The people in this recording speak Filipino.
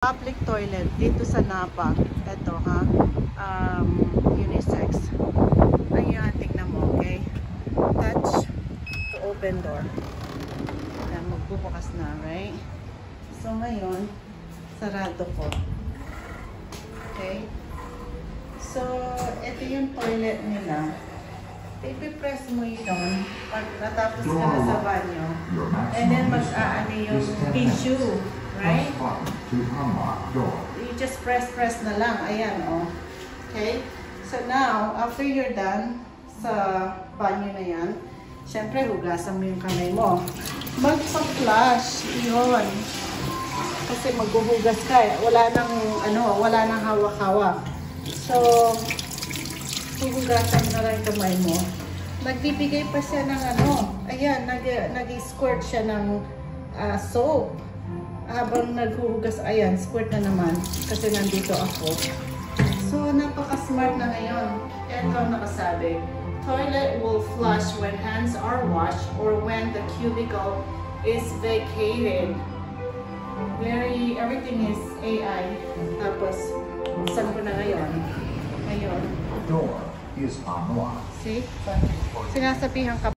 Public toilet dito sa Napa. Ito ha, unisex. Ayan, tingnan mo, okay? Touch to open door. Ayan, magbubukas na, right? So ngayon, sarado ko. Okay? So, ito yung toilet nila. Ipipress mo yun pag natapos ka na sa banyo. And then mag-aani yung tissue. Right? You just press na lang. Ayan, oh. Okay? So now, after you're done sa banyo na yan, syempre, hugasan mo yung kamay mo. Magpa-flush. Yun. Kasi maghuhugas ka eh. Wala nang hawak-hawak. So, huhugasan mo na lang yung kamay mo. Nagbibigay pa siya ng ayan, nag-squirt siya ng soap. Habang naghuhugas, ayan, squirt na naman kasi nandito ako. So, napaka-smart na ngayon. Ito ang nakasabi. Toilet will flush when hands are washed or when the cubicle is vacated. Everything is AI. Tapos, saan ko na ngayon? Ngayon. Door is unlocked. See? Sinasabihan ka